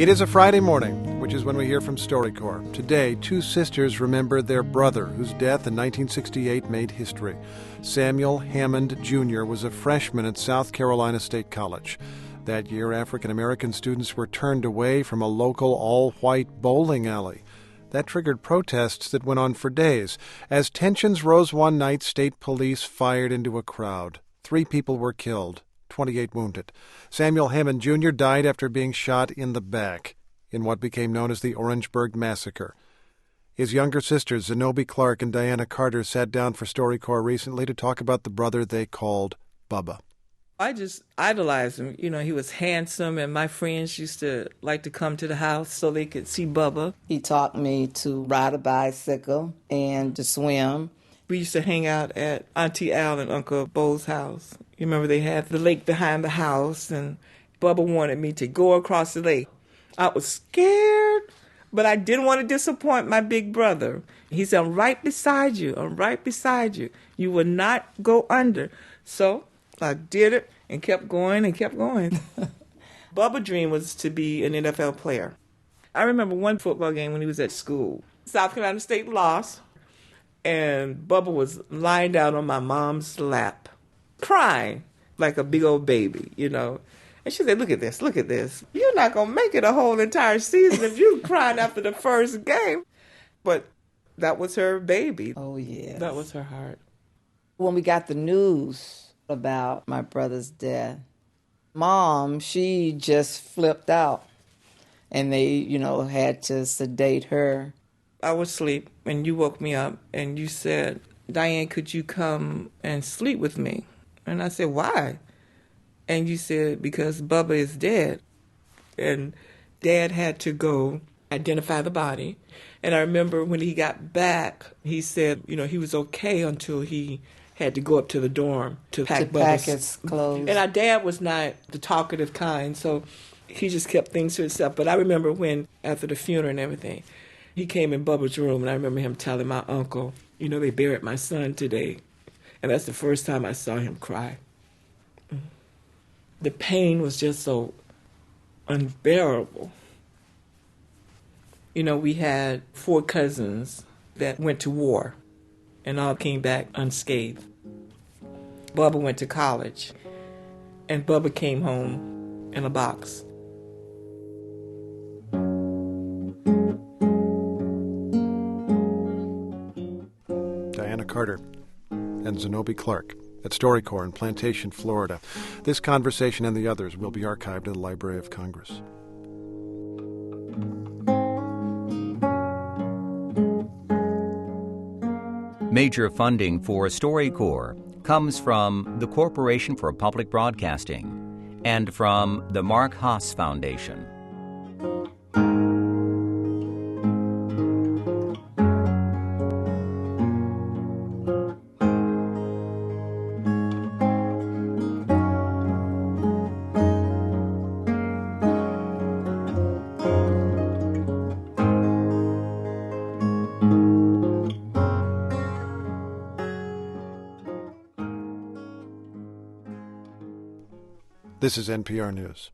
It is a Friday morning, which is when we hear from StoryCorps. Today, two sisters remember their brother, whose death in 1968 made history. Samuel Hammond, Jr. was a freshman at South Carolina State College. That year, African-American students were turned away from a local all-white bowling alley. That triggered protests that went on for days. As tensions rose one night, state police fired into a crowd. 3 people were killed, 28 wounded. Samuel Hammond, Jr. died after being shot in the back in what became known as the Orangeburg Massacre. His younger sisters, Zenobie Clark and Diana Carter, sat down for StoryCorps recently to talk about the brother they called Bubba. I just idolized him. You know, he was handsome, and my friends used to like to come to the house so they could see Bubba. He taught me to ride a bicycle and to swim. We used to hang out at Auntie Al and Uncle Bo's house. You remember they had the lake behind the house, and Bubba wanted me to go across the lake. I was scared, but I didn't want to disappoint my big brother. He said, I'm right beside you. I'm right beside you. You will not go under. So I did it and kept going and kept going. Bubba's dream was to be an NFL player. I remember one football game when he was at school. South Carolina State lost, and Bubba was lying down on my mom's lap, crying like a big old baby, you know. And she said, look at this, look at this. You're not going to make it a whole entire season if you're crying after the first game. But that was her baby. Oh, yeah. That was her heart. When we got the news about my brother's death, Mom, she just flipped out. And they, had to sedate her. I was asleep, and you woke me up, and you said, Diane, could you come and sleep with me? And I said, why? And you said, because Bubba is dead. And Dad had to go identify the body. And I remember when he got back, he said, he was okay until he had to go up to the dorm to pack his clothes. And our dad was not the talkative kind, so he just kept things to himself. But I remember when, after the funeral and everything, he came in Bubba's room, and I remember him telling my uncle, they buried my son today. And that's the first time I saw him cry. The pain was just so unbearable. We had 4 cousins that went to war and all came back unscathed. Bubba went to college, and Bubba came home in a box. Diana Carter and Zenobie Clark at StoryCorps in Plantation, Florida. This conversation and the others will be archived in the Library of Congress. Major funding for StoryCorps comes from the Corporation for Public Broadcasting and from the Mark Haas Foundation. This is NPR News.